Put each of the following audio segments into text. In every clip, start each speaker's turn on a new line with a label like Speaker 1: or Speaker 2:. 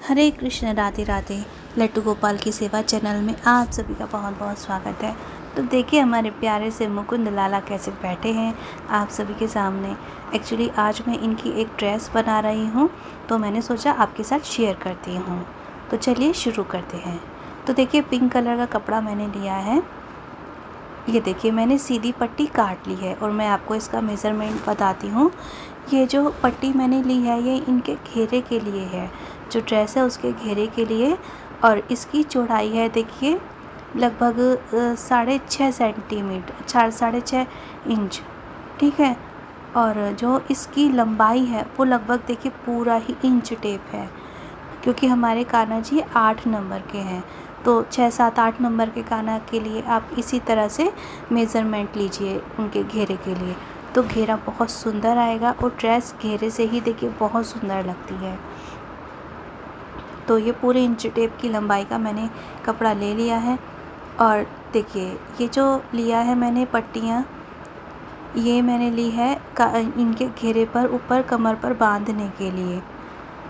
Speaker 1: हरे कृष्ण राधे राधे। लड्डू गोपाल की सेवा चैनल में आप सभी का बहुत बहुत स्वागत है। तो देखिए हमारे प्यारे से मुकुंद लाला कैसे बैठे हैं आप सभी के सामने। एक्चुअली आज मैं इनकी एक ड्रेस बना रही हूँ, तो मैंने सोचा आपके साथ शेयर करती हूँ। तो चलिए शुरू करते हैं। तो देखिए पिंक कलर का कपड़ा मैंने लिया है। ये देखिए मैंने सीधी पट्टी काट ली है और मैं आपको इसका मेज़रमेंट बताती हूँ। ये जो पट्टी मैंने ली है ये इनके घेरे के लिए है, जो ड्रेस है उसके घेरे के लिए। और इसकी चौड़ाई है देखिए लगभग 6.5 सेंटीमीटर, 6.5 इंच, ठीक है। और जो इसकी लंबाई है वो लगभग देखिए पूरा ही इंच टेप है, क्योंकि हमारे कान्हा जी 8 नंबर के हैं। तो 6, 7, 8 नंबर के कान्हा के लिए आप इसी तरह से मेज़रमेंट लीजिए उनके घेरे के लिए। तो घेरा बहुत सुंदर आएगा और ड्रेस घेरे से ही देखिए बहुत सुंदर लगती है। तो ये पूरे इंच टेप की लंबाई का मैंने कपड़ा ले लिया है। और देखिए ये जो लिया है मैंने पट्टियाँ, ये मैंने ली है इनके घेरे पर ऊपर कमर पर बांधने के लिए,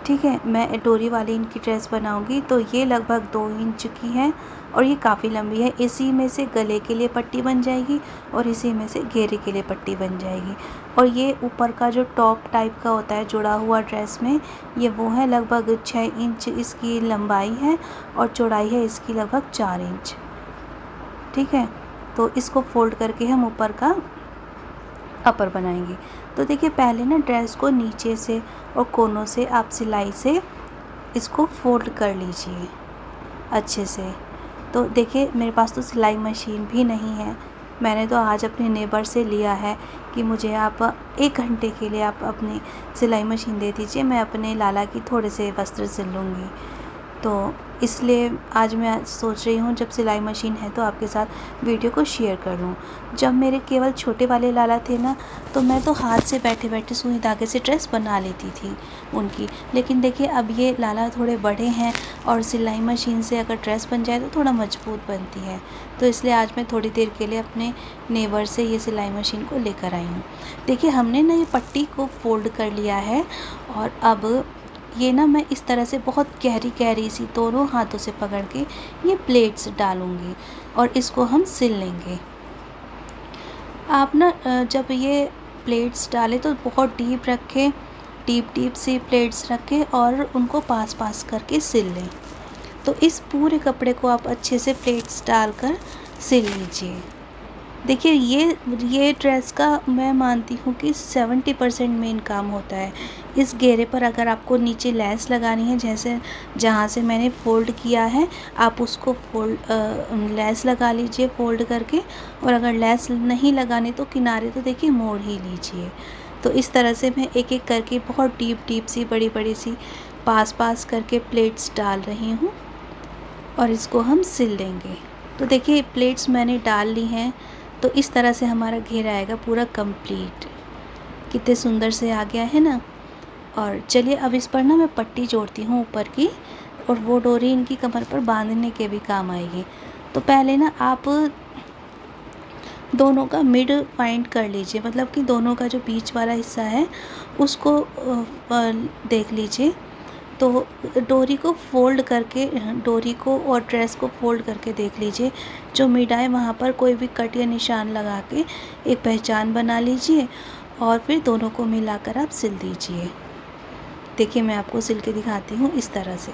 Speaker 1: ठीक है। मैं डोरी वाली इनकी ड्रेस बनाऊंगी। तो ये लगभग 2 इंच की है और ये काफ़ी लंबी है। इसी में से गले के लिए पट्टी बन जाएगी और इसी में से घेरे के लिए पट्टी बन जाएगी। और ये ऊपर का जो टॉप टाइप का होता है जुड़ा हुआ ड्रेस में, ये वो है। लगभग 6 इंच इसकी लंबाई है और चौड़ाई है इसकी लगभग 4 इंच, ठीक है। तो इसको फोल्ड करके हम ऊपर का अपर बनाएंगे। तो देखिए पहले ना ड्रेस को नीचे से और कोनों से आप सिलाई से इसको फोल्ड कर लीजिए अच्छे से। तो देखिए मेरे पास तो सिलाई मशीन भी नहीं है। मैंने तो आज अपने नेबर से लिया है कि मुझे आप 1 घंटे के लिए आप अपनी सिलाई मशीन दे दीजिए, मैं अपने लाला की थोड़े से वस्त्र सिल लूँगी। तो इसलिए आज मैं सोच रही हूँ जब सिलाई मशीन है तो आपके साथ वीडियो को शेयर कर लूँ। जब मेरे केवल छोटे वाले लाला थे ना, तो मैं तो हाथ से बैठे बैठे सुई धागे से ड्रेस बना लेती थी उनकी। लेकिन देखिए अब ये लाला थोड़े बड़े हैं और सिलाई मशीन से अगर ड्रेस बन जाए तो थोड़ा मजबूत बनती है। तो इसलिए आज मैं थोड़ी देर के लिए अपने नेबर से ये सिलाई मशीन को लेकर आई हूँ। देखिए हमने ना ये पट्टी को फोल्ड कर लिया है और अब ये ना मैं इस तरह से बहुत गहरी गहरी सी दोनों हाथों से पकड़ के ये प्लेट्स डालूँगी और इसको हम सिल लेंगे। आप ना जब ये प्लेट्स डालें तो बहुत डीप रखें, डीप सी प्लेट्स रखें और उनको पास पास करके सिल लें। तो इस पूरे कपड़े को आप अच्छे से प्लेट्स डालकर सिल लीजिए। देखिए ये ड्रेस का मैं मानती हूँ कि 70% मेन काम होता है। इस घेरे पर अगर आपको नीचे लेस लगानी है, जैसे जहाँ से मैंने फ़ोल्ड किया है आप उसको लेस लगा लीजिए फ़ोल्ड करके। और अगर लेस नहीं लगानी तो किनारे तो देखिए मोड़ ही लीजिए। तो इस तरह से मैं एक एक करके बहुत डीप सी बड़ी बड़ी सी पास करके प्लेट्स डाल रही हूँ और इसको हम सिल लेंगे। तो देखिए प्लेट्स मैंने डाल ली हैं। तो इस तरह से हमारा घेरा आएगा पूरा कंप्लीट। कितने सुंदर से आ गया है ना। और चलिए अब इस पर ना मैं पट्टी जोड़ती हूँ ऊपर की, और वो डोरी इनकी कमर पर बांधने के भी काम आएगी। तो पहले ना आप दोनों का मिड पॉइंट कर लीजिए, मतलब कि दोनों का जो बीच वाला हिस्सा है उसको देख लीजिए। तो डोरी को फोल्ड करके, डोरी को और ड्रेस को फोल्ड करके देख लीजिए। जो मिड आए वहाँ पर कोई भी कट या निशान लगा के एक पहचान बना लीजिए और फिर दोनों को मिलाकर आप सिल दीजिए। देखिए मैं आपको सिल के दिखाती हूँ इस तरह से।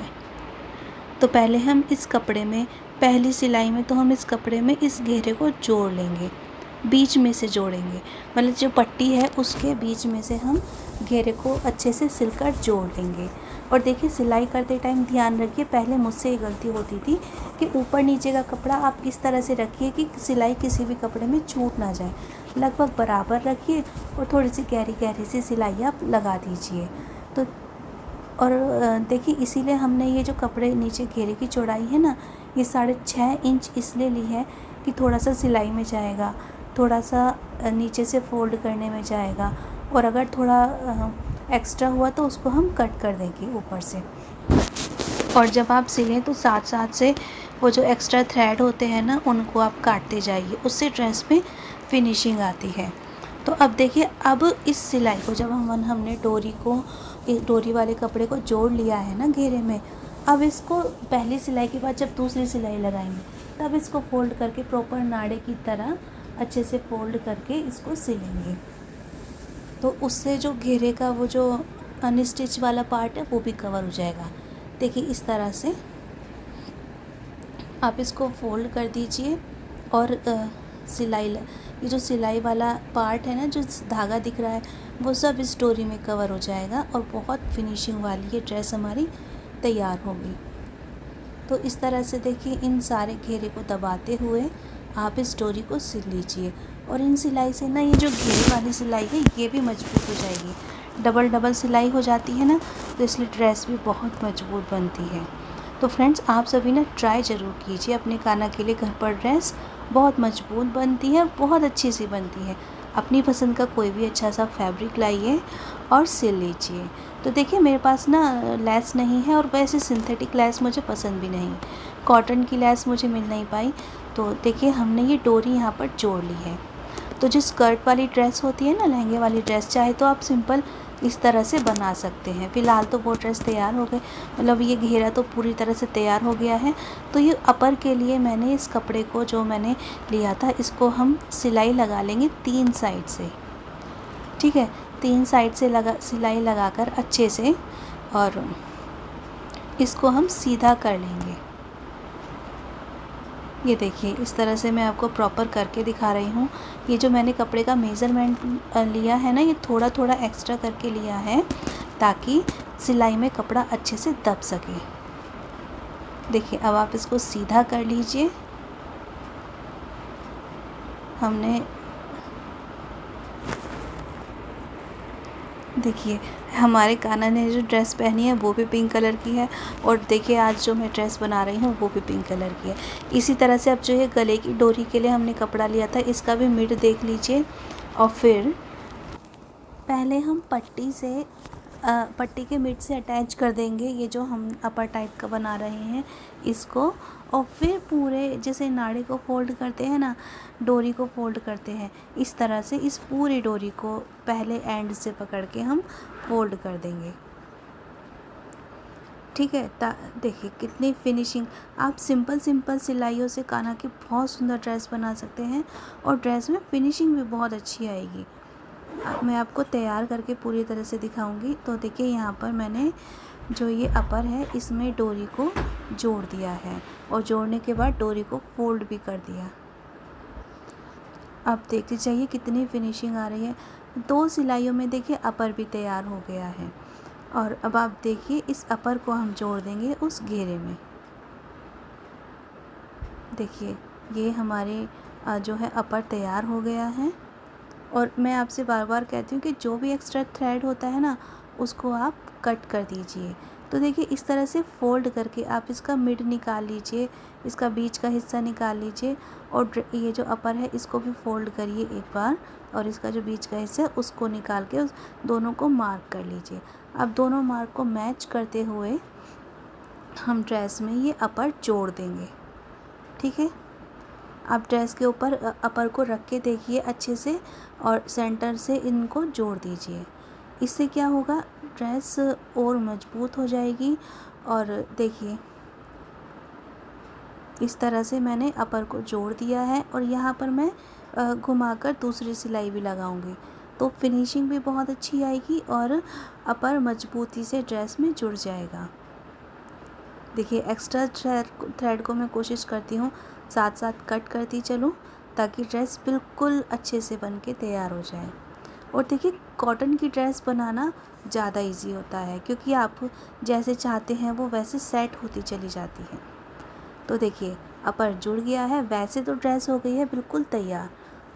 Speaker 1: तो पहले हम इस कपड़े में, पहली सिलाई में तो हम इस कपड़े में इस घेरे को जोड़ लेंगे, बीच में से जोड़ेंगे, मतलब जो पट्टी है उसके बीच में से हम घेरे को अच्छे से सिलकर जोड़ लेंगे। और देखिए सिलाई करते टाइम ध्यान रखिए, पहले मुझसे ये गलती होती थी कि ऊपर नीचे का कपड़ा आप इस तरह से रखिए कि सिलाई किसी भी कपड़े में छूट ना जाए। लगभग बराबर रखिए और थोड़ी सी गहरी सी सिलाई आप लगा दीजिए। तो और देखिए इसीलिए हमने ये जो कपड़े नीचे घेरे की चौड़ाई है ना, ये 6.5 इंच इसलिए ली है कि थोड़ा सा सिलाई में जाएगा, थोड़ा सा नीचे से फोल्ड करने में जाएगा। और अगर थोड़ा एक्स्ट्रा हुआ तो उसको हम कट कर देंगे ऊपर से। और जब आप सिलें तो साथ साथ से वो जो एक्स्ट्रा थ्रेड होते हैं ना उनको आप काटते जाइए, उससे ड्रेस में फिनिशिंग आती है। तो अब देखिए अब इस सिलाई को जब हमने डोरी वाले कपड़े को जोड़ लिया है ना घेरे में, अब इसको पहली सिलाई के बाद जब दूसरी सिलाई लगाएंगे तब इसको फोल्ड करके प्रॉपर नाड़े की तरह अच्छे से फोल्ड करके इसको सिलेंगे। तो उससे जो घेरे का वो जो अनस्टिच वाला पार्ट है वो भी कवर हो जाएगा। देखिए इस तरह से आप इसको फोल्ड कर दीजिए और ये जो सिलाई वाला पार्ट है ना, जो धागा दिख रहा है, वो सब इस डोरी में कवर हो जाएगा और बहुत फिनिशिंग वाली ये ड्रेस हमारी तैयार होगी। तो इस तरह से देखिए इन सारे घेरे को दबाते हुए आप इस डोरी को सिल लीजिए। और इन सिलाई से ना ये जो घेरे वाली सिलाई है ये भी मजबूत हो जाएगी। डबल सिलाई हो जाती है ना, तो इसलिए ड्रेस भी बहुत मजबूत बनती है। तो फ्रेंड्स आप सभी ना ट्राई ज़रूर कीजिए अपने कान्हा के लिए घर पर ड्रेस। बहुत मजबूत बनती है, बहुत अच्छी सी बनती है। अपनी पसंद का कोई भी अच्छा सा फैब्रिक लाइए और सिल लीजिए। तो देखिए मेरे पास ना लेस नहीं है, और वैसे सिंथेटिक लेस मुझे पसंद भी नहीं, कॉटन की लेस मुझे मिल नहीं पाई। तो देखिए हमने ये डोरी यहाँ पर जोड़ ली है। तो जो स्कर्ट वाली ड्रेस होती है ना, लहंगे वाली ड्रेस, चाहे तो आप सिंपल इस तरह से बना सकते हैं। फ़िलहाल तो वो ड्रेस तैयार हो गए, मतलब ये घेरा तो पूरी तरह से तैयार हो गया है। तो ये अपर के लिए मैंने इस कपड़े को जो मैंने लिया था, इसको हम सिलाई लगा लेंगे 3 साइड से। ठीक है, 3 साइड से सिलाई लगाकर अच्छे से, और इसको हम सीधा कर लेंगे। ये देखिए इस तरह से मैं आपको प्रॉपर करके दिखा रही हूँ। ये जो मैंने कपड़े का मेज़रमेंट लिया है ना, ये थोड़ा थोड़ा एक्स्ट्रा करके लिया है ताकि सिलाई में कपड़ा अच्छे से दब सके। देखिए अब आप इसको सीधा कर लीजिए। हमने देखिए हमारे कान्हा ने जो ड्रेस पहनी है वो भी पिंक कलर की है, और देखिए आज जो मैं ड्रेस बना रही हूँ वो भी पिंक कलर की है। इसी तरह से अब जो ये गले की डोरी के लिए हमने कपड़ा लिया था, इसका भी मिड देख लीजिए। और फिर पहले हम पट्टी के मिड से अटैच कर देंगे ये जो हम अपर टाइप का बना रहे हैं इसको। और फिर पूरे जैसे नाड़े को फोल्ड करते हैं ना, डोरी को फोल्ड करते हैं, इस तरह से इस पूरी डोरी को पहले एंड से पकड़ के हम फोल्ड कर देंगे। ठीक है, देखिए कितनी फिनिशिंग। आप सिंपल सिलाइयों से कान्हा की बहुत सुंदर ड्रेस बना सकते हैं, और ड्रेस में फिनिशिंग भी बहुत अच्छी आएगी। मैं आपको तैयार करके पूरी तरह से दिखाऊंगी। तो देखिए यहाँ पर मैंने जो ये अपर है इसमें डोरी को जोड़ दिया है, और जोड़ने के बाद डोरी को फोल्ड भी कर दिया। अब देखते जाइए कितनी फिनिशिंग आ रही है। 2 सिलाइयों में देखिए अपर भी तैयार हो गया है। और अब आप देखिए इस अपर को हम जोड़ देंगे उस घेरे में। देखिए ये हमारे जो है अपर तैयार हो गया है। और मैं आपसे बार बार कहती हूँ कि जो भी एक्स्ट्रा थ्रेड होता है ना, उसको आप कट कर दीजिए। तो देखिए इस तरह से फोल्ड करके आप इसका मिड निकाल लीजिए, इसका बीच का हिस्सा निकाल लीजिए, और ये जो अपर है इसको भी फोल्ड करिए एक बार, और इसका जो बीच का हिस्सा है उसको निकाल के उस दोनों को मार्क कर लीजिए। अब दोनों मार्क को मैच करते हुए हम ड्रेस में ये अपर जोड़ देंगे। ठीक है, आप ड्रेस के ऊपर अपर को रख के देखिए अच्छे से, और सेंटर से इनको जोड़ दीजिए। इससे क्या होगा, ड्रेस और मजबूत हो जाएगी। और देखिए इस तरह से मैंने अपर को जोड़ दिया है, और यहाँ पर मैं घुमाकर दूसरी सिलाई भी लगाऊंगी, तो फिनिशिंग भी बहुत अच्छी आएगी और अपर मजबूती से ड्रेस में जुड़ जाएगा। देखिए एक्स्ट्रा थ्रेड को मैं कोशिश करती हूँ साथ साथ कट करती चलूँ, ताकि ड्रेस बिल्कुल अच्छे से बन के तैयार हो जाए। और देखिए कॉटन की ड्रेस बनाना ज़्यादा इजी होता है, क्योंकि आप जैसे चाहते हैं वो वैसे सेट होती चली जाती है। तो देखिए अपर जुड़ गया है, वैसे तो ड्रेस हो गई है बिल्कुल तैयार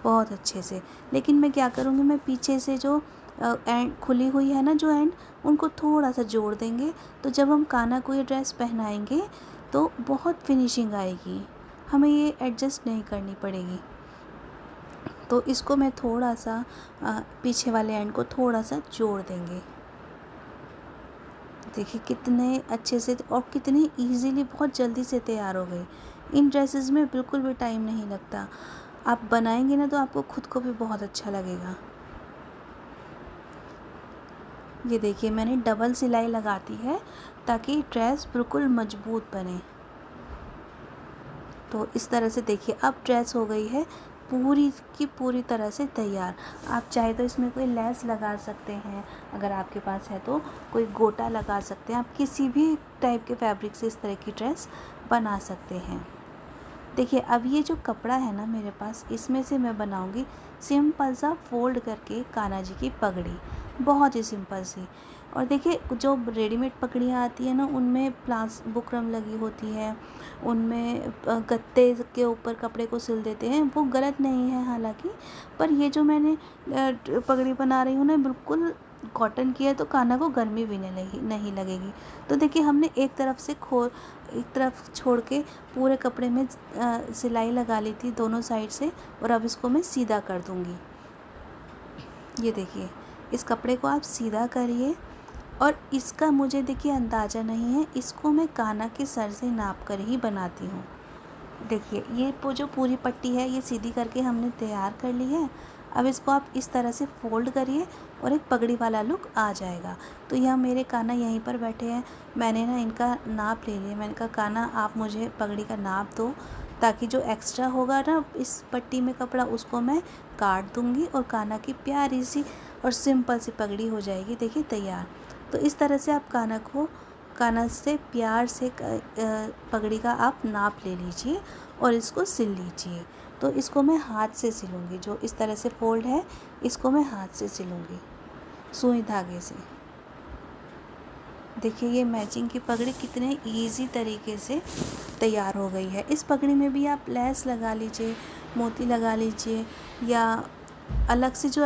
Speaker 1: बहुत अच्छे से। लेकिन मैं क्या करूँगी, मैं पीछे से जो एंड खुली हुई है ना, जो एंड, उनको थोड़ा सा जोड़ देंगे। तो जब हम कान्हा को ये ड्रेस पहनाएंगे तो बहुत फिनिशिंग आएगी, हमें ये एडजस्ट नहीं करनी पड़ेगी। तो इसको मैं थोड़ा सा पीछे वाले एंड को थोड़ा सा जोड़ देंगे। देखिए कितने अच्छे से और कितनी इजीली, बहुत जल्दी से तैयार हो गई। इन ड्रेसेस में बिल्कुल भी टाइम नहीं लगता। आप बनाएंगे ना तो आपको खुद को भी बहुत अच्छा लगेगा। ये देखिए मैंने डबल सिलाई लगा दी है ताकि ड्रेस बिल्कुल मजबूत बने। तो इस तरह से देखिए अब ड्रेस हो गई है पूरी की पूरी तरह से तैयार। आप चाहे तो इसमें कोई लेस लगा सकते हैं, अगर आपके पास है तो कोई गोटा लगा सकते हैं। आप किसी भी टाइप के फैब्रिक से इस तरह की ड्रेस बना सकते हैं। देखिए अब ये जो कपड़ा है ना मेरे पास, इसमें से मैं बनाऊंगी सिंपल सा फोल्ड करके कान्हा जी की पगड़ी, बहुत ही सिंपल सी। और देखिए जो रेडीमेड पगड़ियाँ आती है ना, उनमें बुकरम लगी होती है, उनमें गत्ते के ऊपर कपड़े को सिल देते हैं, वो गलत नहीं है हालांकि। पर ये जो मैंने पगड़ी बना रही हूँ ना, बिल्कुल कॉटन की है, तो कान्हा को गर्मी भी नहीं लगेगी। तो देखिए हमने एक तरफ छोड़ के पूरे कपड़े में सिलाई लगा ली थी दोनों साइड से, और अब इसको मैं सीधा कर दूंगी। ये देखिए इस कपड़े को आप सीधा करिए, और इसका मुझे देखिए अंदाज़ा नहीं है, इसको मैं कान्हा के सर से नाप कर ही बनाती हूँ। देखिए ये जो पूरी पट्टी है ये सीधी करके हमने तैयार कर ली है। अब इसको आप इस तरह से फोल्ड करिए और एक पगड़ी वाला लुक आ जाएगा। तो यह मेरे कान्हा यहीं पर बैठे हैं, मैंने ना इनका नाप ले लिया। मैंने कहा कान्हा आप मुझे पगड़ी का नाप दो, ताकि जो एक्स्ट्रा होगा ना इस पट्टी में कपड़ा, उसको मैं काट दूंगी और कान्हा की प्यारी सी और सिंपल सी पगड़ी हो जाएगी। देखिए तैयार। तो इस तरह से आप कान्हा से प्यार से पगड़ी का आप नाप ले लीजिए और इसको सिल लीजिए। तो इसको मैं हाथ से सिलूँगी, जो इस तरह से फोल्ड है इसको मैं हाथ से सिलूँगी सुई धागे से। देखिए ये मैचिंग की पगड़ी कितने इजी तरीके से तैयार हो गई है। इस पगड़ी में भी आप लेस लगा लीजिए, मोती लगा लीजिए, या अलग से जो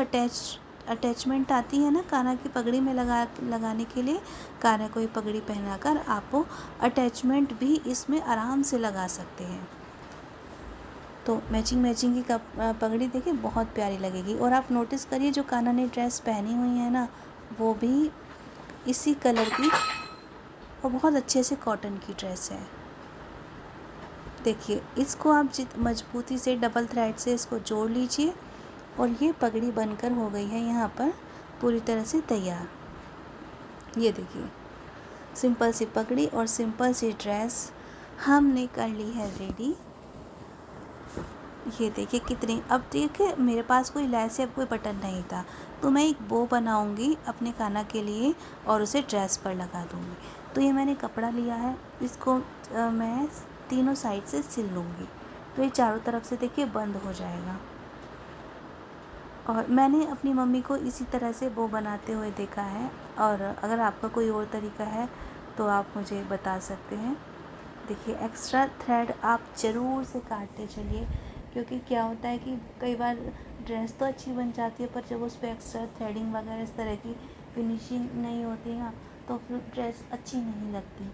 Speaker 1: अटैचमेंट आती है ना कान्हा की पगड़ी में लगाने के लिए, कान्हा को ये पगड़ी पहनाकर आप वो अटैचमेंट भी इसमें आराम से लगा सकते हैं। तो मैचिंग की पगड़ी देखिए बहुत प्यारी लगेगी। और आप नोटिस करिए जो कान्हा ने ड्रेस पहनी हुई है ना, वो भी इसी कलर की और बहुत अच्छे से कॉटन की ड्रेस है। देखिए इसको आप मजबूती से डबल थ्रेड से इसको जोड़ लीजिए, और ये पगड़ी बनकर हो गई है यहाँ पर पूरी तरह से तैयार। ये देखिए सिंपल सी पगड़ी और सिंपल सी ड्रेस हमने कर ली है रेडी। ये देखिए कितनी, अब देखिए मेरे पास कोई लैस या कोई बटन नहीं था, तो मैं एक बो बनाऊंगी अपने कान्हा के लिए और उसे ड्रेस पर लगा दूंगी। तो ये मैंने कपड़ा लिया है, इसको मैं तीनों साइड से सिल लूँगी, तो ये चारों तरफ से देखिए बंद हो जाएगा। और मैंने अपनी मम्मी को इसी तरह से बो बनाते हुए देखा है, और अगर आपका कोई और तरीका है तो आप मुझे बता सकते हैं। देखिए एक्स्ट्रा थ्रेड आप ज़रूर से काटते चलिए, क्योंकि क्या होता है कि कई बार ड्रेस तो अच्छी बन जाती है, पर जब उस पर एक्स्ट्रा थ्रेडिंग वगैरह इस तरह की फिनिशिंग नहीं होती ना, तो फिर ड्रेस अच्छी नहीं लगती।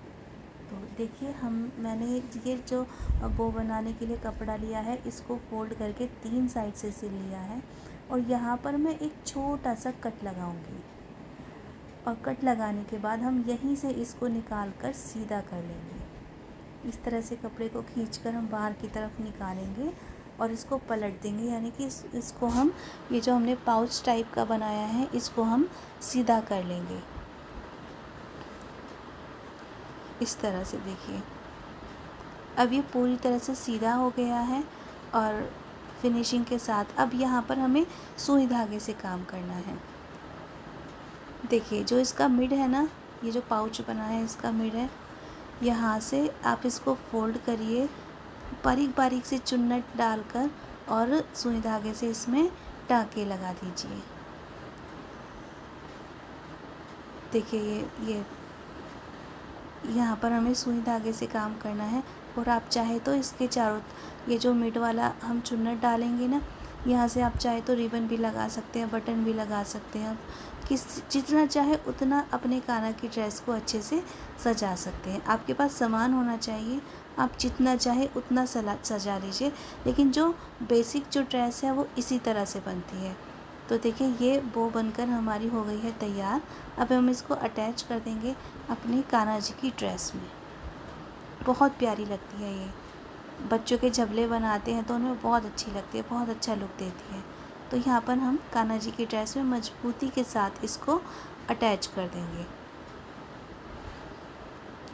Speaker 1: तो देखिए मैंने ये जो बो बनाने के लिए कपड़ा लिया है, इसको फोल्ड करके 3 साइड से सिल लिया है, और यहाँ पर मैं एक छोटा सा कट लगाऊंगी, और कट लगाने के बाद हम यहीं से इसको निकाल कर सीधा कर लेंगे। इस तरह से कपड़े को खींचकर हम बाहर की तरफ निकालेंगे और इसको पलट देंगे, यानी कि इसको हम ये जो हमने पाउच टाइप का बनाया है इसको हम सीधा कर लेंगे इस तरह से। देखिए अब ये पूरी तरह से सीधा हो गया है और फिनिशिंग के साथ। अब यहाँ पर हमें सुई धागे से काम करना है। देखिए जो इसका मिड है ना, ये जो पाउच बना है इसका मिड है, यहाँ से आप इसको फोल्ड करिए बारीक बारीक से चुन्नट डालकर, और सुई धागे से इसमें टाँके लगा दीजिए। देखिए ये यहाँ पर हमें सुई धागे से काम करना है। और आप चाहे तो इसके चारों, ये जो मिड वाला हम चुन्नट डालेंगे ना, यहाँ से आप चाहे तो रिबन भी लगा सकते हैं, बटन भी लगा सकते हैं। आप जितना चाहे उतना अपने कान्हा की ड्रेस को अच्छे से सजा सकते हैं। आपके पास सामान होना चाहिए, आप जितना चाहे उतना सजा लीजिए, लेकिन जो बेसिक जो ड्रेस है वो इसी तरह से बनती है। तो देखिए ये बो बनकर हमारी हो गई है तैयार। अब हम इसको अटैच कर देंगे अपनी कान्हा जी की ड्रेस में। बहुत प्यारी लगती है ये, बच्चों के झबले बनाते हैं तो उनमें बहुत अच्छी लगती है, बहुत अच्छा लुक देती है। तो यहाँ पर हम कान्हा जी की ड्रेस में मजबूती के साथ इसको अटैच कर देंगे।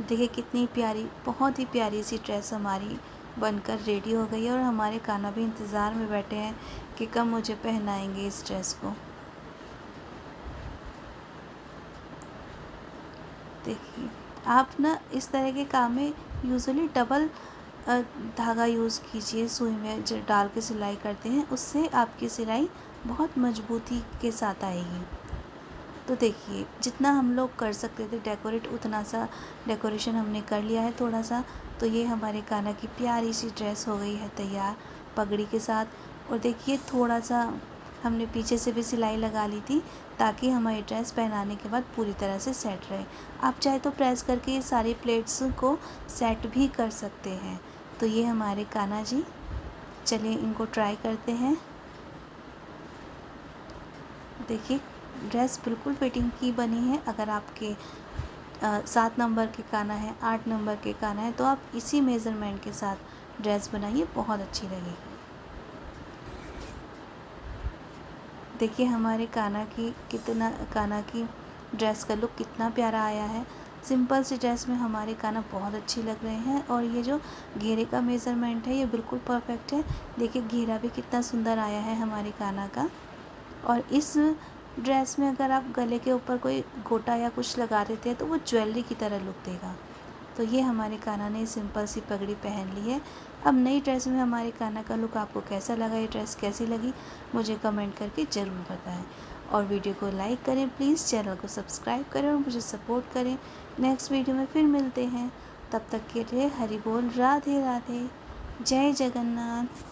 Speaker 1: देखिए कितनी प्यारी, बहुत ही प्यारी सी ड्रेस हमारी बनकर रेडी हो गई है और हमारे कान्हा भी इंतज़ार में बैठे हैं कि कब मुझे पहनाएंगे इस ड्रेस को। देखिए आप ना इस तरह के काम में यूजुअली डबल धागा यूज़ कीजिए, सुई में जो डाल के सिलाई करते हैं, उससे आपकी सिलाई बहुत मजबूती के साथ आएगी। तो देखिए जितना हम लोग कर सकते थे डेकोरेट, उतना सा डेकोरेशन हमने कर लिया है थोड़ा सा। तो ये हमारे कान्हा की प्यारी सी ड्रेस हो गई है तैयार पगड़ी के साथ। और देखिए थोड़ा सा हमने पीछे से भी सिलाई लगा ली थी ताकि हमारी ड्रेस पहनाने के बाद पूरी तरह से सेट रहे। आप चाहे तो प्रेस करके ये सारी प्लेट्स को सेट भी कर सकते हैं। तो ये हमारे कान्हा जी, चलिए इनको ट्राई करते हैं। देखिए ड्रेस बिल्कुल फिटिंग की बनी है। अगर आपके 7 नंबर के कान्हा है, 8 नंबर के कान्हा है, तो आप इसी मेज़रमेंट के साथ ड्रेस बनाइए, बहुत अच्छी लगेगी। देखिए हमारे कान्हा की ड्रेस का लुक कितना प्यारा आया है। सिंपल सी ड्रेस में हमारे कान्हा बहुत अच्छी लग रहे हैं। और ये जो घेरे का मेज़रमेंट है ये बिल्कुल परफेक्ट है। देखिए घेरा भी कितना सुंदर आया है हमारे कान्हा का। और इस ड्रेस में अगर आप गले के ऊपर कोई गोटा या कुछ लगा देते हैं तो वो ज्वेलरी की तरह लुक देगा। तो ये हमारे कान्हा ने सिंपल सी पगड़ी पहन ली है। अब नई ड्रेस में हमारे कान्हा का लुक आपको कैसा लगा, ये ड्रेस कैसी लगी, मुझे कमेंट करके ज़रूर बताएं। और वीडियो को लाइक करें प्लीज़, चैनल को सब्सक्राइब करें और मुझे सपोर्ट करें। नेक्स्ट वीडियो में फिर मिलते हैं, तब तक के लिए हरि बोल, राधे राधे, जय जगन्नाथ।